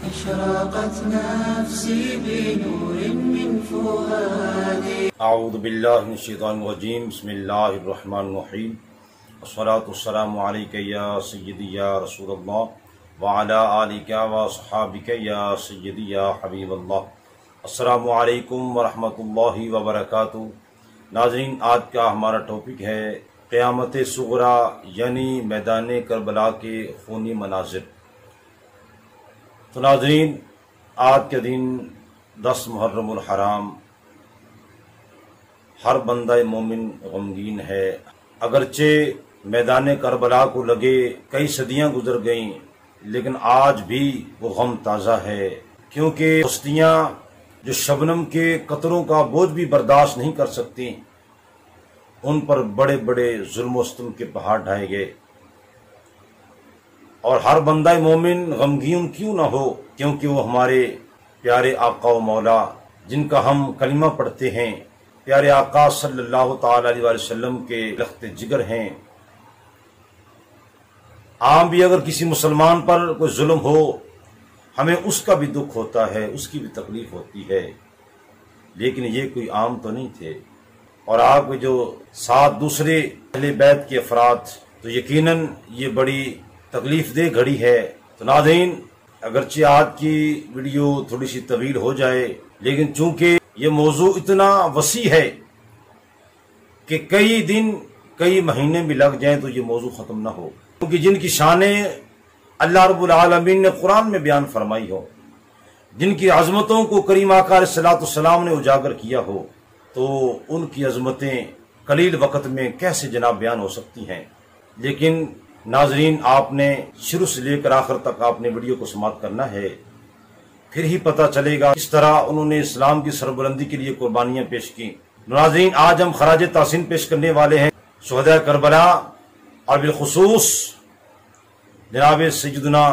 اشرقت نفسي بنور من فؤادي. اعوذ باللہ من الشیطان الرجیم. بسم اللہ الرحمن الرحیم. والصلاة والسلام علیک یا سیدی یا رسول اللہ وعلی آلک واصحابک یا سیدی یا حبیب اللہ. السلام علیکم ورحمۃ اللہ وبرکاتہ. ناظرین، آج کا ہمارا ٹاپک ہے قیامت صغریٰ یعنی میدان کربلا کے خونی مناظر. تو ناظرین، آج کے دن 10 محرم الحرام، ہر بندہ مومن غمگین ہے. اگرچہ میدان کربلا کو لگے کئی صدیاں گزر گئیں، لیکن آج بھی وہ غم تازہ ہے، کیونکہ ہستیاں جو شبنم کے قطروں کا بوجھ بھی برداشت نہیں کر سکتی، ان پر بڑے بڑے ظلم و ستم کے پہاڑ ڈھائے گئے. اور ہر بندہ مومن غمگین کیوں نہ ہو، کیونکہ وہ ہمارے پیارے آقا و مولا جن کا ہم کلمہ پڑھتے ہیں، پیارے آقا صلی اللہ تعالی علیہ وسلم کے لخت جگر ہیں. عام بھی اگر کسی مسلمان پر کوئی ظلم ہو، ہمیں اس کا بھی دکھ ہوتا ہے، اس کی بھی تکلیف ہوتی ہے، لیکن یہ کوئی عام تو نہیں تھے. اور آپ کے جو 7 دوسرے اہل بیت کے افراد، تو یقیناً یہ بڑی تکلیف دہ گھڑی ہے. تو ناظرین، اگرچہ آج کی ویڈیو تھوڑی سی طویل ہو جائے، لیکن چونکہ یہ موضوع اتنا وسیع ہے کہ کئی دن کئی مہینے بھی لگ جائیں تو یہ موضوع ختم نہ ہو، کیونکہ جن کی شانیں اللہ رب العالمین نے قرآن میں بیان فرمائی ہو، جن کی عظمتوں کو کریم آقا علیہ الصلوۃ والسلام نے اجاگر کیا ہو، تو ان کی عظمتیں قلیل وقت میں کیسے جناب بیان ہو سکتی ہیں. لیکن ناظرین، آپ نے شروع سے لے کر آخر تک آپ نے ویڈیو کو سماعت کرنا ہے، پھر ہی پتہ چلے گا کس طرح انہوں نے اسلام کی سربلندی کے لیے قربانیاں پیش کی. ناظرین، آج ہم خراج تحسین پیش کرنے والے ہیں شہداء کربلا، اور بالخصوص جناب سیدنا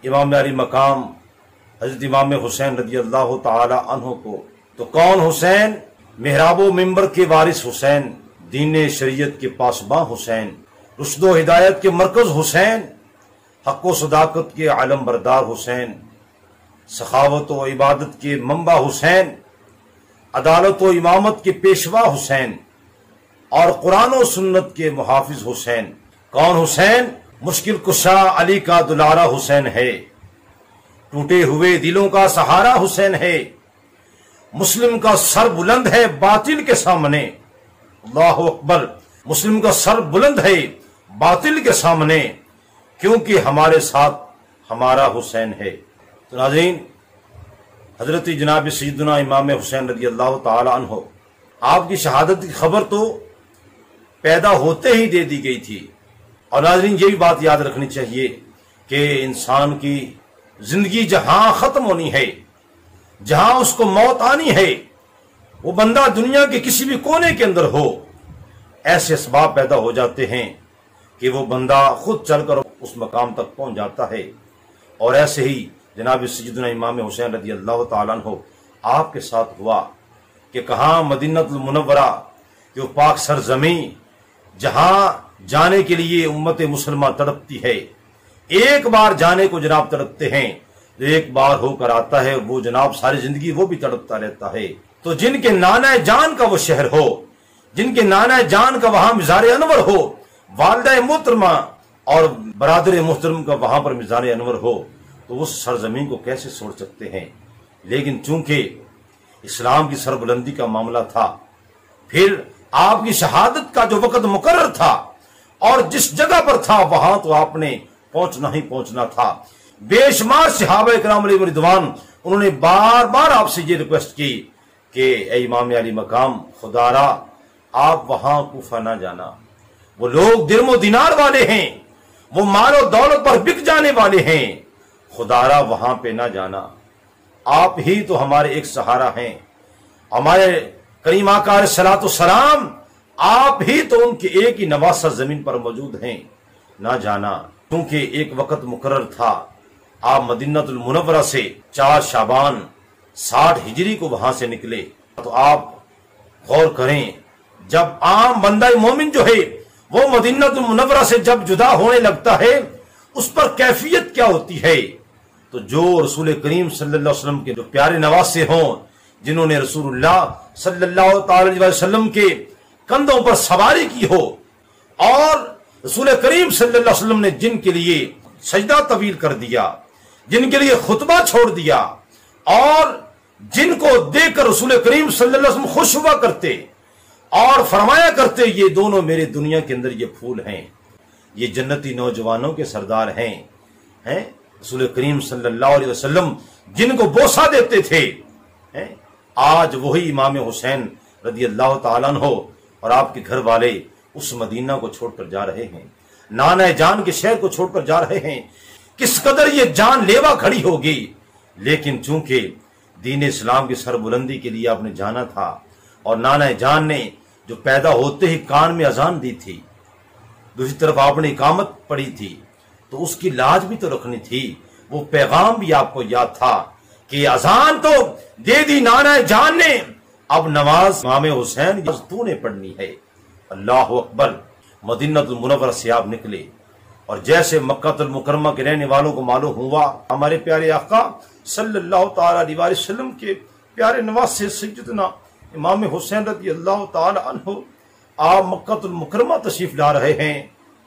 امام علی مقام حضرت امام حسین رضی اللہ تعالی عنہ کو. تو کون حسین؟ محراب و منبر کے وارث حسین، دین شریعت کے پاسباں حسین، رشد و ہدایت کے مرکز حسین، حق و صداقت کے علم بردار حسین، سخاوت و عبادت کے منبع حسین، عدالت و امامت کے پیشوا حسین، اور قرآن و سنت کے محافظ حسین. کون حسین؟ مشکل کشا علی کا دلارا حسین ہے، ٹوٹے ہوئے دلوں کا سہارا حسین ہے، مسلم کا سر بلند ہے باطل کے سامنے. اللہ اکبر! مسلم کا سر بلند ہے باطل کے سامنے، کیونکہ ہمارے ساتھ ہمارا حسین ہے. تو ناظرین، حضرت جناب سیدنا امام حسین رضی اللہ تعالی عنہ، آپ کی شہادت کی خبر تو پیدا ہوتے ہی دے دی گئی تھی. اور ناظرین، یہ بھی بات یاد رکھنی چاہیے کہ انسان کی زندگی جہاں ختم ہونی ہے، جہاں اس کو موت آنی ہے، وہ بندہ دنیا کے کسی بھی کونے کے اندر ہو، ایسے اسباب پیدا ہو جاتے ہیں کہ وہ بندہ خود چل کر اس مقام تک پہنچ جاتا ہے. اور ایسے ہی جناب سیدنا امام حسین رضی اللہ تعالیٰ عنہ آپ کے ساتھ ہوا کہ کہاں مدینہ المنورہ کہ وہ پاک سرزمین جہاں جانے کے لیے امت مسلمہ تڑپتی ہے. ایک بار جانے کو جناب تڑپتے ہیں، جو ایک بار ہو کر آتا ہے وہ جناب ساری زندگی وہ بھی تڑپتا رہتا ہے. تو جن کے نانا جان کا وہ شہر ہو، جن کے نانا جان کا وہاں مزار انور ہو، والدہ محترمہ اور برادر محترم کا وہاں پر مزار انور ہو، تو اس سرزمین کو کیسے چھوڑ سکتے ہیں. لیکن چونکہ اسلام کی سربلندی کا معاملہ تھا، پھر آپ کی شہادت کا جو وقت مقرر تھا اور جس جگہ پر تھا وہاں تو آپ نے پہنچنا ہی پہنچنا تھا. بے شمار صحابہ کرام علیہ رضوان، انہوں نے بار بار آپ سے یہ ریکویسٹ کی کہ اے امام علی مقام، خدا را آپ وہاں کوفہ نہ جانا. وہ لوگ درم و دینار والے ہیں، وہ مال و دولت پر بک جانے والے ہیں، خدا را وہاں پہ نہ جانا. آپ ہی تو ہمارے ایک سہارا ہیں، ہمارے کریم آقا علیہ الصلوۃ والسلام، آپ ہی تو ان کے ایک ہی نواسہ زمین پر موجود ہیں، نہ جانا. کیونکہ ایک وقت مقرر تھا، آپ مدینہ المنورہ سے 4 شعبان 60 ہجری کو وہاں سے نکلے. تو آپ غور کریں، جب عام بندہ مومن جو ہے وہ مدینہ المنورہ سے جب جدا ہونے لگتا ہے، اس پر کیفیت کیا ہوتی ہے. تو جو رسول کریم صلی اللہ علیہ وسلم کے جو پیارے نواسے ہوں، جنہوں نے رسول اللہ صلی اللہ تعالی علیہ وسلم کے کندھوں پر سواری کی ہو، اور رسول کریم صلی اللہ علیہ وسلم نے جن کے لیے سجدہ طویل کر دیا، جن کے لیے خطبہ چھوڑ دیا، اور جن کو دیکھ کر رسول کریم صلی اللہ علیہ وسلم خوش ہوا کرتے اور فرمایا کرتے یہ دونوں میرے دنیا کے اندر یہ پھول ہیں، یہ جنتی نوجوانوں کے سردار ہیں رسول کریم صلی اللہ علیہ وسلم جن کو بوسہ دیتے تھے، آج وہی امام حسین رضی اللہ تعالیٰ عنہ اور آپ کے گھر والے اس مدینہ کو چھوڑ کر جا رہے ہیں، نانا جان کے شہر کو چھوڑ کر جا رہے ہیں۔ کس قدر یہ جان لیوا کھڑی ہوگی، لیکن چونکہ دین اسلام کی سربلندی کے لیے آپ نے جانا تھا، اور نانا جان نے جو پیدا ہوتے ہی کان میں اذان دی تھی، دوسری طرف آپ نے اقامت پڑھی تھی، تو اس کی لاج بھی تو رکھنی تھی، وہ پیغام بھی آپ کو یاد تھا کہ اذان تو دے دی نانا جان نے، اب نماز امام حسین تو نے پڑھنی ہے۔ اللہ اکبر۔ مدینہ المنورہ سے آپ نکلے، اور جیسے مکہ المکرمہ کے رہنے والوں کو معلوم ہوا ہمارے پیارے آقا صلی اللہ تعالی علیہ وسلم کے پیارے نواسے سیدنا امام حسین رضی اللہ تعالی عنہ آپ مکہ المکرمہ تشریف لا رہے ہیں،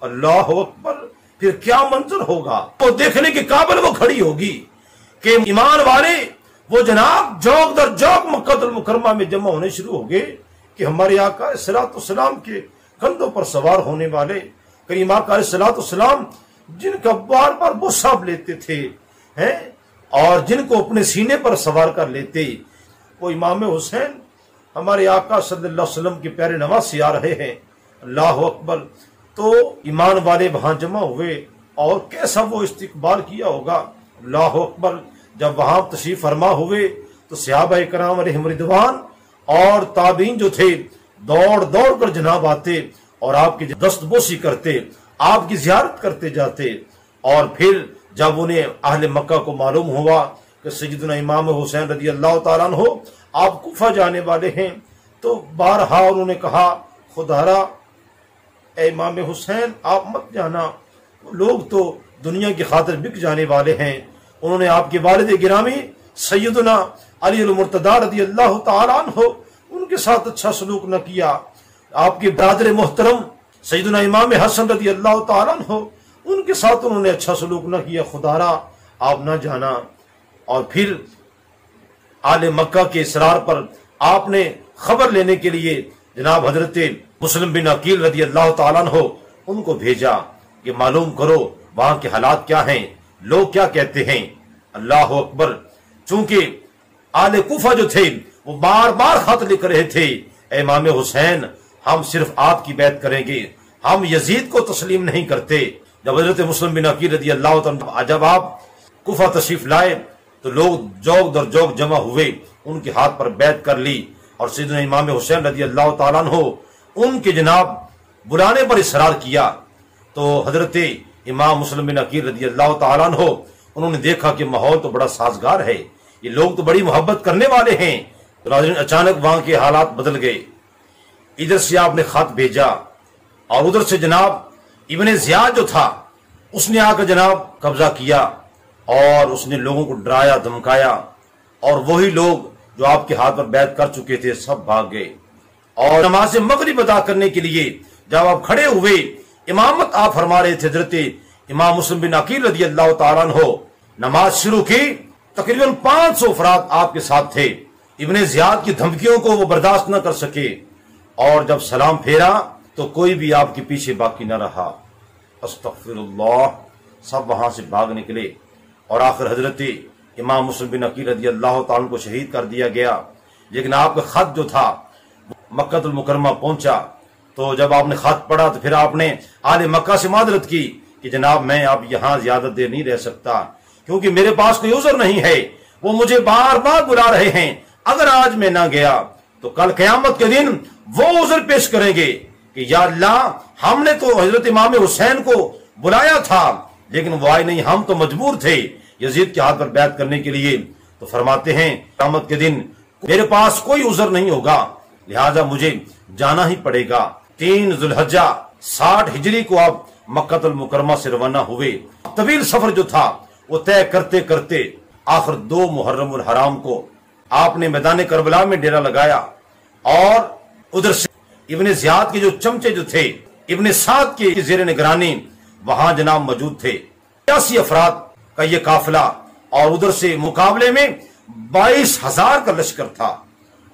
اللہ اکبر، پھر کیا منظر ہوگا، وہ دیکھنے کے قابل وہ کھڑی ہوگی کہ ایمان والے وہ جناب جوک در جوک مکہ المکرمہ میں جمع ہونے شروع ہو گئے کہ ہمارے آقا صلوات والسلام کے کندھوں پر سوار ہونے والے کریم آقا علیہ الصلوۃ والسلام جن کا بار بار بوسہ لیتے تھے اور جن کو اپنے سینے پر سوار کر لیتے، وہ امام حسین ہمارے آقا صلی اللہ علیہ وسلم کے پیارے نواسے آ رہے ہیں، اللہ اکبر۔ تو ایمان والے وہاں جمع ہوئے اور کیسا وہ استقبال کیا ہوگا، اللہ اکبر۔ جب وہاں تشریف فرما ہوئے تو صحابہ کرام علیہم رضوان اور تابعین جو تھے دوڑ دوڑ کر جناب آتے اور آپ کی دست بوسی کرتے، آپ کی زیارت کرتے جاتے، اور پھر جب انہیں اہل مکہ کو معلوم ہوا کہ سیدنا امام حسین رضی اللہ تعالیٰ عنہ آپ کوفہ جانے والے ہیں، تو بارہا انہوں نے کہا خدارا اے امام حسین آپ مت جانا، لوگ تو دنیا کی خاطر بک جانے والے ہیں۔ انہوں نے آپ کے والد گرامی سیدنا علی المرتضی رضی اللہ تعالیٰ عنہ ان کے ساتھ اچھا سلوک نہ کیا، آپ کے برادر محترم سیدنا امام حسن رضی اللہ تعالیٰ عنہ ان کے ساتھ انہوں نے اچھا سلوک نہ کیا، خدارا آپ نہ جانا۔ اور پھر آل مکہ کے اصرار پر آپ نے خبر لینے کے لیے جناب حضرت مسلم بن عقیل رضی اللہ تعالیٰ عنہ ان کو بھیجا کہ معلوم کرو وہاں کے حالات کیا ہیں، لوگ کیا کہتے ہیں، اللہ اکبر۔ چونکہ آل کوفہ جو تھے وہ بار بار خط لکھ رہے تھے، اے امام حسین ہم صرف آپ کی بیعت کریں گے، ہم یزید کو تسلیم نہیں کرتے۔ جب حضرت مسلم بن عقیل رضی اللہ تعالیٰ جب آپ کوفہ تشریف لائے تو لوگ جوک در جوک جمع ہوئے، ان کے ہاتھ پر بیعت کر لی، اور سیدنا امام حسین رضی اللہ تعالیٰ عنہ ان کے جناب بلانے پر اصرار کیا۔ تو حضرت امام مسلم بن عقیل رضی اللہ تعالیٰ عنہ انہوں نے دیکھا کہ ماحول تو بڑا سازگار ہے، یہ لوگ تو بڑی محبت کرنے والے ہیں۔ اچانک وہاں کے حالات بدل گئے، ادھر سے آپ نے خط بھیجا اور ادھر سے جناب ابن زیاد جو تھا اس نے آ کر جناب قبضہ کیا، اور اس نے لوگوں کو ڈرایا دھمکایا، اور وہی لوگ جو آپ کے ہاتھ پر بیعت کر چکے تھے سب بھاگ گئے۔ اور نماز مغرب ادا کرنے کے لیے جب آپ کھڑے ہوئے، امامت آپ فرما رہے تھے، حضرت امام مسلم بن عقیل رضی اللہ تعالیٰ عنہ نماز شروع کی، تقریباً 500 افراد آپ کے ساتھ تھے۔ ابن زیاد کی دھمکیوں کو وہ برداشت نہ کر سکے، اور جب سلام پھیرا تو کوئی بھی آپ کے پیچھے باقی نہ رہا، استغفر اللہ، سب وہاں سے بھاگ نکلے، اور آخر حضرت امام مسلم بن عقیل رضی اللہ تعالیٰ کو شہید کر دیا گیا۔ لیکن آپ کا خط جو تھا مکہ المکرمہ پہنچا، تو جب آپ نے خط پڑھا تو پھر آپ نے آل مکہ سے معذرت کی کہ جناب میں اب یہاں زیادہ دیر نہیں رہ سکتا، کیونکہ میرے پاس کوئی عذر نہیں ہے، وہ مجھے بار بار بلا رہے ہیں، اگر آج میں نہ گیا تو کل قیامت کے دن وہ عذر پیش کریں گے کہ یا اللہ ہم نے تو حضرت امام حسین کو بلایا تھا لیکن وہ آئے نہیں، ہم تو مجبور تھے یزید کے ہاتھ پر بیعت کرنے کے لیے۔ تو فرماتے ہیں قیامت کے دن میرے پاس کوئی عذر نہیں ہوگا، لہذا مجھے جانا ہی پڑے گا۔ 3 ذوالحجہ 60 ہجری کو آپ مکہ المکرمہ سے روانہ ہوئے۔ طویل سفر جو تھا وہ طے کرتے کرتے آخر 2 محرم الحرام کو آپ نے میدان کربلا میں ڈیرا لگایا، اور ادھر سے ابن زیاد کے جو چمچے جو تھے ابن سعد کے زیر نگرانی وہاں جناب موجود تھے، 80 افراد کا یہ قافلہ، اور ادھر سے مقابلے میں 22,000 کا لشکر تھا۔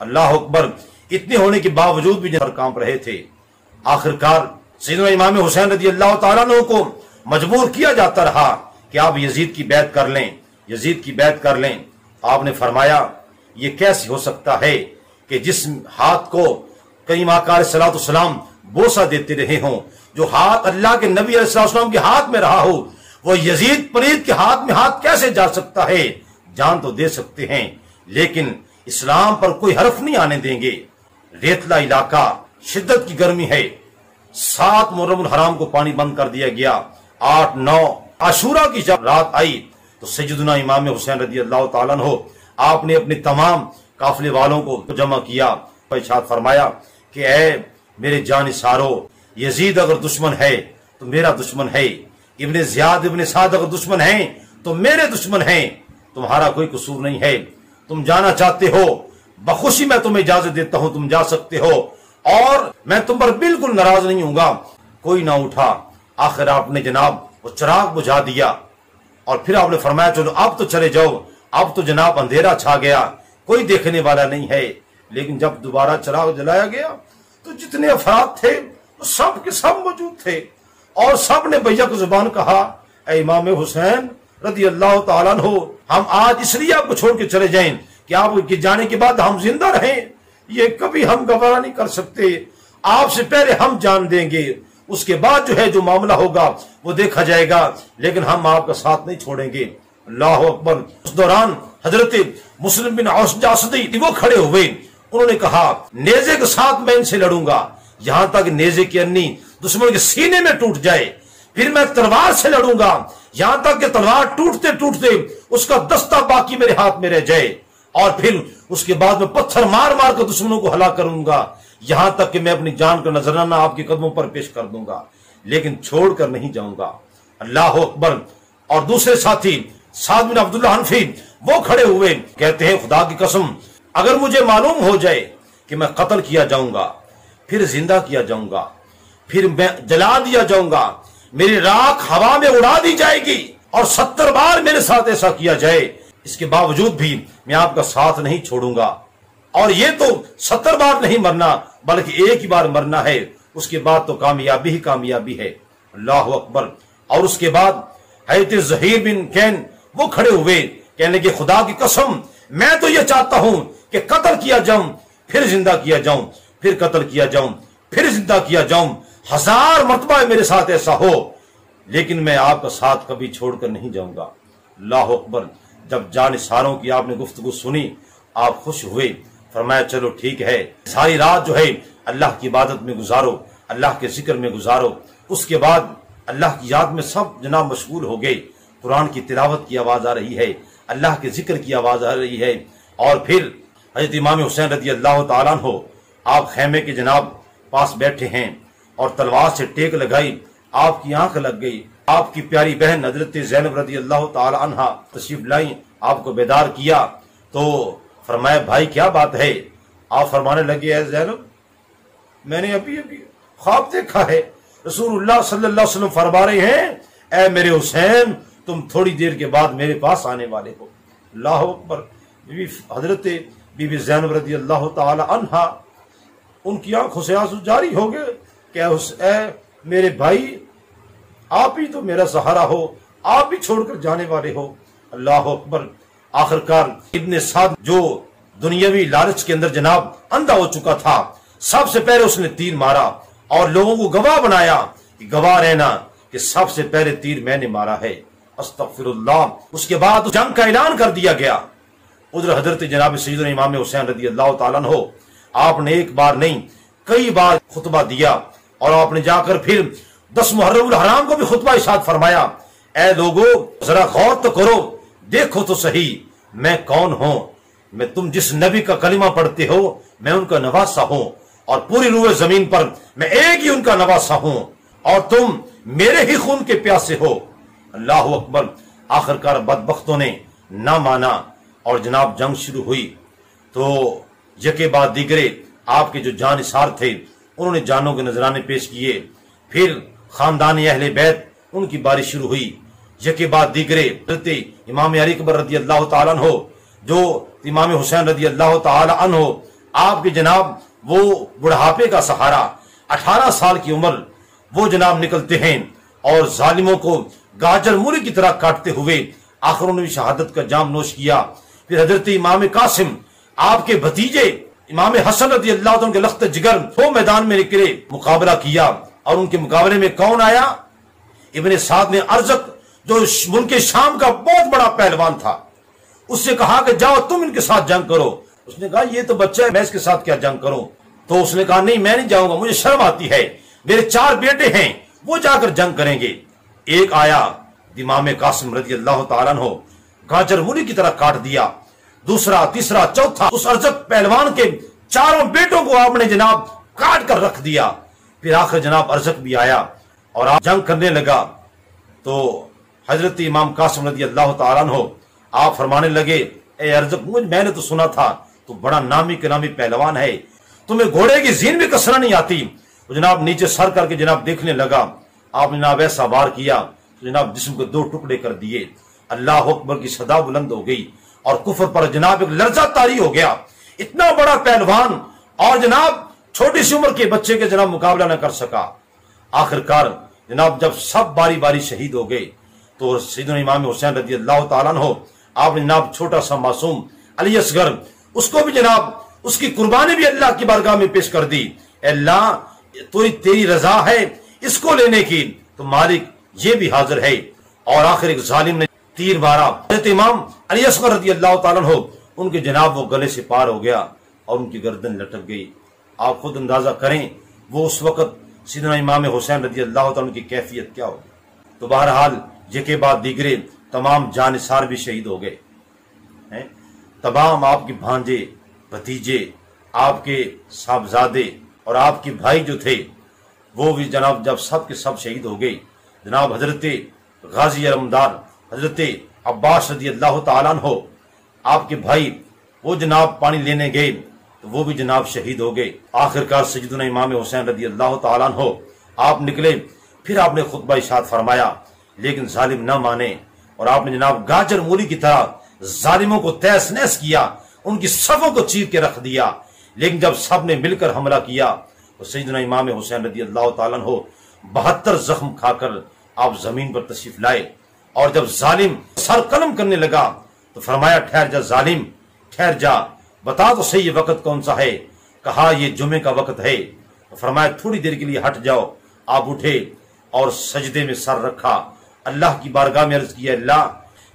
اللہ اکبر، اتنے ہونے کے باوجود بھی جناب کانپ رہے تھے۔ آخرکار سیدنا امام حسین رضی اللہ تعالیٰ عنہ کو مجبور کیا جاتا رہا کہ آپ یزید کی بیعت کر لیں، یزید کی بیعت کر لیں۔ آپ نے فرمایا یہ کیسے ہو سکتا ہے کہ جس ہاتھ کو کریم آقا علیہ الصلوۃ والسلام بوسہ دیتے رہے ہوں، جو ہاتھ اللہ کے نبی علیہ الصلوۃ والسلام کے ہاتھ میں رہا ہو، وہ یزید پلید کے ہاتھ میں ہاتھ کیسے جا سکتا ہے؟ جان تو دے سکتے ہیں لیکن اسلام پر کوئی حرف نہیں آنے دیں گے۔ ریتلا علاقہ، شدت کی گرمی ہے، 7 محرم الحرام کو پانی بند کر دیا گیا۔ 8، 9 عاشورہ کی جب رات آئی تو سیدنا امام حسین رضی اللہ تعالیٰ عنہ آپ نے اپنے تمام قافلے والوں کو جمع کیا، ارشاد فرمایا کہ اے میرے جانثارو، یزید اگر دشمن ہے تو میرا دشمن ہے، ابن زیاد ابن سعد اگر دشمن ہیں تو میرے دشمن ہیں، تمہارا کوئی قصور نہیں ہے، تم جانا چاہتے ہو بخوشی میں تمہیں اجازت دیتا ہوں، تم جا سکتے ہو، اور میں تم پر بالکل ناراض نہیں ہوں گا۔ کوئی نہ اٹھا، آخر آپ نے جناب وہ چراغ بجھا دیا، اور پھر آپ نے فرمایا چلو اب تو چلے جاؤ، اب تو جناب اندھیرا چھا گیا، کوئی دیکھنے والا نہیں ہے۔ لیکن جب دوبارہ چراغ جلایا گیا تو جتنے افراد تھے وہ سب کے سب موجود تھے، اور سب نے بیک زبان کہا اے امام حسین رضی اللہ تعالیٰ عنہ، ہم آج اس لیے آپ کو چھوڑ کے چلے جائیں کہ آپ کے جانے کے بعد ہم زندہ رہیں، یہ کبھی ہم گوارا نہیں کر سکتے، آپ سے پہلے ہم جان دیں گے، اس کے بعد جو ہے جو معاملہ ہوگا وہ دیکھا جائے گا، لیکن ہم آپ کا ساتھ نہیں چھوڑیں گے۔ اللہ اکبر۔ اس دوران حضرت مسلم بن اوس جاسدی وہ کھڑے ہوئے، انہوں نے کہا نیزے کے ساتھ میں ان سے لڑوں گا یہاں تک نیزے کی انی دشمن کے سینے میں ٹوٹ جائے، پھر میں تلوار سے لڑوں گا یہاں تک کہ تلوار ٹوٹتے ٹوٹتے اس کا دستہ باقی میرے ہاتھ میں رہ جائے، اور پھر اس کے بعد میں پتھر مار مار کر دشمنوں کو ہلاک کروں گا یہاں تک کہ میں اپنی جان کا نذرانہ آپ کے قدموں پر پیش کر دوں گا، لیکن چھوڑ کر نہیں جاؤں گا۔ اللہ اکبر۔ اور دوسرے ساتھی سعد بن عبداللہ حنفی وہ کھڑے ہوئے، کہتے ہیں خدا کی قسم اگر مجھے معلوم ہو جائے کہ میں قتل کیا جاؤں گا، پھر زندہ کیا جاؤں گا، پھر میں جلا دیا جاؤں گا، میری راکھ ہوا میں اڑا دی جائے گی، اور 70 بار میرے ساتھ ایسا کیا جائے، اس کے باوجود بھی میں آپ کا ساتھ نہیں چھوڑوں گا، اور یہ تو 70 بار نہیں مرنا بلکہ ایک ہی بار مرنا ہے، اس کے بعد تو کامیابی ہی کامیابی ہے۔ اللہ اکبر۔ اور اس کے بعد حضرت زہیر بن کین وہ کھڑے ہوئے، کہنے کہ خدا کی قسم میں تو یہ چاہتا ہوں کہ قتل کیا جاؤں، پھر زندہ کیا جاؤں، پھر قتل کیا جاؤں، پھر زندہ کیا جاؤں، 1000 مرتبہ میرے ساتھ ایسا ہو، لیکن میں آپ کا ساتھ کبھی چھوڑ کر نہیں جاؤں گا۔ اللہ اکبر۔ جب جانثاروں کی آپ نے گفتگو سنی آپ خوش ہوئے، فرمایا چلو ٹھیک ہے، ساری رات جو ہے اللہ کی عبادت میں گزارو، اللہ کے ذکر میں گزارو۔ اس کے بعد اللہ کی یاد میں سب جناب مشغول ہو گئے، قرآن کی تلاوت کی آواز آ رہی ہے، اللہ کے ذکر کی آواز آ رہی ہے، اور پھر حضرت امام حسین رضی اللہ تعالیٰ عنہ آپ خیمے کے جناب پاس بیٹھے ہیں، اور تلوار سے ٹیک لگائی، آپ کی آنکھ لگ گئی، آپ کی پیاری بہن حضرت زینب رضی اللہ تعالی عنہا تشریف لائیں، آپ کو بیدار کیا تو فرمایا بھائی کیا بات ہے؟ آپ فرمانے لگے اے زینب میں نے ابھی خواب دیکھا ہے، رسول اللہ صلی اللہ علیہ وسلم فرما رہے ہیں اے میرے حسین تم تھوڑی دیر کے بعد میرے پاس آنے والے ہو۔ اللہ اکبر۔ حضرت بی بی زینب رضی اللہ تعالی عنہا ان کی آنکھوں سے آنسو جاری ہو گئے کہ اے میرے بھائی آپ ہی تو میرا سہارا ہو، آپ بھی چھوڑ کر جانے والے ہو۔ اللہ اکبر۔ آخرکار ابن سعد جو دنیاوی لالچ کے اندر جناب اندھا ہو چکا تھا، سب سے پہلے اس نے تیر مارا اور لوگوں کو گواہ بنایا کہ گواہ رہنا کہ سب سے پہلے تیر میں نے مارا ہے، استغفر اللہ۔ اس کے بعد جنگ کا اعلان کر دیا گیا۔ ادھر حضرت جناب سیدنا امام حسین رضی اللہ تعالیٰ عنہ آپ نے ایک بار نہیں کئی بار خطبہ دیا، اور آپ نے جا کر پھر 10 محرم الحرام کو بھی خطبہ ارشاد فرمایا اے لوگو ذرا غور تو کرو، دیکھو تو صحیح میں کون ہوں، میں تم جس نبی کا کلمہ پڑھتے ہو میں ان کا نواسہ ہوں، اور پوری روح زمین پر میں ایک ہی ان کا نواسہ ہوں، اور تم میرے ہی خون کے پیاسے ہو۔ اللہ اکبر۔ آخر کار بدبختوں نے نہ مانا اور جناب جنگ شروع ہوئی تو یکے بعد دیگرے آپ کے جو جانثار تھے انہوں نے جانوں کے نذرانے پیش کیے. پھر خاندان اہل بیت ان کی باری شروع ہوئی. یکے بعد دیگرے حضرت امام علی اکبر رضی اللہ تعالیٰ عنہ جو امام حسین رضی اللہ تعالیٰ عنہ آپ کے جناب وہ بڑھاپے کا سہارا 18 سال کی عمر وہ جناب نکلتے ہیں اور ظالموں کو گاجر مولی کی طرح کاٹتے ہوئے آخر انہوں نے شہادت کا جام نوش کیا. پھر حضرت امام قاسم آپ کے بھتیجے امام حسن رضی اللہ عنہ کے لخت جگر وہ میدان میں نکلے, مقابلہ کیا اور ان کے مقابلے میں کون آیا؟ ابن سعد نے ارزق جو ملک شام کا بہت بڑا پہلوان تھا اس سے کہا کہ جاؤ تم ان کے ساتھ جنگ کرو. اس نے کہا یہ تو بچہ ہے میں اس کے ساتھ کیا جنگ کروں؟ تو اس نے کہا نہیں میں نہیں جاؤں گا, مجھے شرم آتی ہے, میرے 4 بیٹے ہیں وہ جا کر جنگ کریں گے. ایک آیا امام قاسم رضی اللہ تعالیٰ عنہ گاجر مولی کی طرح کاٹ دیا. دوسرا تیسرا چوتھا اس ارزق پہلوان کے 4 بیٹوں کو آپ نے جناب کاٹ کر رکھ دیا. پھر آخر جناب ارزق بھی آیا اور آپ جنگ کرنے لگا تو حضرت امام قاسم رضی اللہ تعالیٰ عنہ آپ فرمانے لگے اے ارزق میں نے تو سنا تھا تو بڑا نامی کرامی پہلوان ہے, تمہیں گھوڑے کی زین بھی کسرا نہیں آتی. وہ جناب نیچے سر کر کے جناب دیکھنے لگا. آپ نے جناب ایسا وار کیا تو جناب جسم کو 2 ٹکڑے کر دیے. اللہ اکبر کی صدا بلند ہو گئی اور کفر پر جناب ایک لرزہ طاری ہو گیا. اتنا بڑا پہلوان اور جناب چھوٹی سی عمر کے بچے کے جناب مقابلہ نہ کر سکا. آخر کار جناب جب سب باری باری شہید ہو گئے تو سیدنا امام حسین رضی اللہ تعالیٰ عنہ آپ نے جناب چھوٹا سا معصوم علی اصغر اس کو بھی جناب اس کی قربانی بھی اللہ کی بارگاہ میں پیش کر دی. اے اللہ تیری رضا ہے اس کو لینے کی تو مالک یہ بھی حاضر ہے. اور آخر ایک ظالم نے تیر مارا. حضرت امام علی اصغر رضی اللہ تعالیٰ عنہ ان کے جناب وہ گلے سے پار ہو گیا اور ان کی گردن لٹک گئی. آپ خود اندازہ کریں وہ اس وقت سیدنا امام حسین رضی اللہ تعالیٰ کی کیفیت کیا ہوگی. تو بہرحال یکے بعد دیگرے تمام جانثار بھی شہید ہو گئے. تمام آپ کے بھانجے بھتیجے آپ کے صاحبزادے اور آپ کے بھائی جو تھے وہ بھی جناب جب سب کے سب شہید ہو گئے. جناب حضرت غازی علمدار حضرت عباس رضی اللہ تعالیٰ عنہ آپ کے بھائی وہ جناب پانی لینے گئے تو وہ بھی جناب شہید ہو گئے. آخر کار سیدنا امام حسین رضی اللہ تعالیٰ عنہ آپ نکلے. پھر آپ نے خطبہ ارشاد فرمایا لیکن ظالم نہ مانے اور آپ نے جناب گاجر مولی کی طرح ظالموں کو تیس نیس کیا, ان کی صفوں کو چیر کے رکھ دیا. لیکن جب سب نے مل کر حملہ کیا تو سیدنا امام حسین رضی اللہ تعالیٰ عنہ 72 زخم کھا کر آپ زمین پر تشریف لائے. اور جب ظالم سر قلم کرنے لگا تو فرمایا ٹھہر جا ظالم ٹھہر جا, بتا تو صحیح یہ وقت کون سا ہے. کہا یہ جمعے کا وقت ہے. فرمایا تھوڑی دیر کے لیے ہٹ جاؤ. آپ اٹھے اور سجدے میں سر رکھا, اللہ کی بارگاہ میں عرض کیا اللہ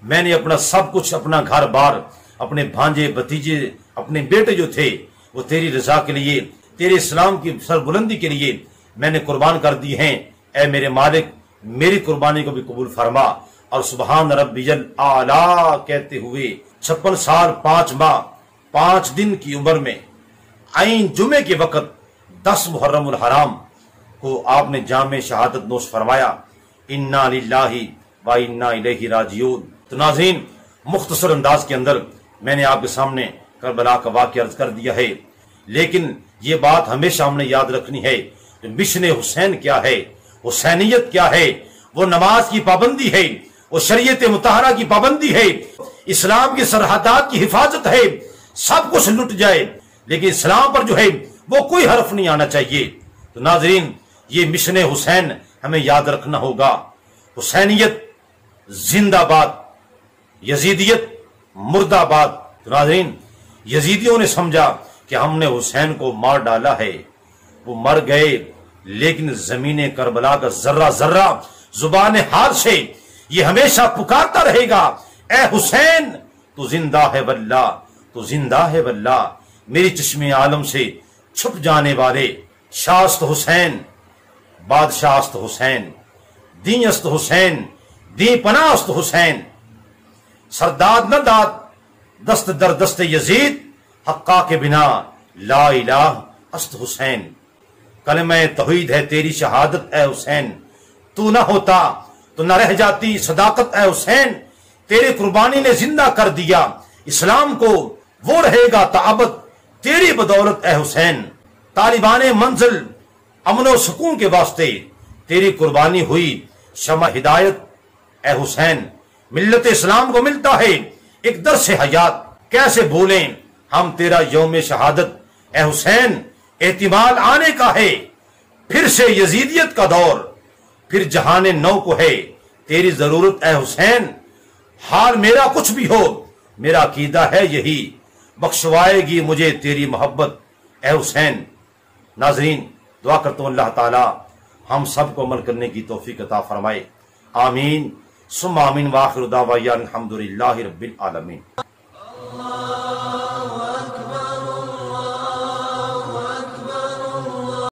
میں نے اپنا سب کچھ اپنا گھر بار اپنے بھانجے بھتیجے اپنے بیٹے جو تھے وہ تیری رضا کے لیے تیرے اسلام کی سربلندی کے لیے میں نے قربان کر دی ہیں. اے میرے مالک میری قربانی کو بھی قبول فرما. اور سبحان ربی الاعلی کہتے ہوئے 56 سال 5 ماہ 5 دن کی عمر میں عین جمعے کے وقت 10 محرم الحرام کو آپ نے جامع شہادت نوش فرمایا. انا للہ و انا الیہ راجعون. تو ناظرین مختصر انداز کے اندر میں نے آپ کے سامنے کربلا کا واقعہ عرض کر دیا ہے, لیکن یہ بات ہمیشہ ہم نے یاد رکھنی ہے مشن حسین کیا ہے, حسینیت کیا ہے. وہ نماز کی پابندی ہے, وہ شریعت مطہرہ کی پابندی ہے, اسلام کی سرحدات کی حفاظت ہے. سب کچھ لٹ جائے لیکن اسلام پر جو ہے وہ کوئی حرف نہیں آنا چاہیے. تو ناظرین یہ مشن حسین ہمیں یاد رکھنا ہوگا. حسینیت زندہ باد, یزیدیت مردہ آباد. تو ناظرین یزیدیوں نے سمجھا کہ ہم نے حسین کو مار ڈالا ہے, وہ مر گئے, لیکن زمین کربلا کا ذرہ ذرہ زبان حال سے یہ ہمیشہ پکارتا رہے گا اے حسین تو زندہ ہے واللہ, تو زندہ ہے واللہ. میری چشم عالم سے چھپ جانے والے شاست حسین, بادشاہ است حسین, دین است حسین, دی پناہ است حسین. سرداد نہ داد دست در دست یزید, حقا کے بنا لا الہ است حسین. کلمہ توحید ہے تیری شہادت اے حسین, تو نہ ہوتا تو نہ رہ جاتی صداقت اے حسین. تیری قربانی نے زندہ کر دیا، اسلام کو وہ رہے گا تابت تیری بدولت اے حسین۔ طالبان منزل امن و سکون کے واسطے تیری قربانی ہوئی شمع ہدایت اے حسین۔ ملت اسلام کو ملتا ہے ایک درس حیات، کیسے بھولیں ہم تیرا یوم شہادت اے حسین۔ احتمال آنے کا ہے پھر سے یزیدیت کا دور، پھر جہان نو کو ہے تیری ضرورت اے حسین۔ حال میرا کچھ بھی ہو میرا عقیدہ ہے یہی، بخشوائے گی مجھے تیری محبت اے حسین۔ ناظرین، دعا کرتا ہوں اللہ تعالی ہم سب کو عمل کرنے کی توفیق عطا فرمائے، آمین ثم آمین، وآخر دعوانا الحمدللہ رب العالمین۔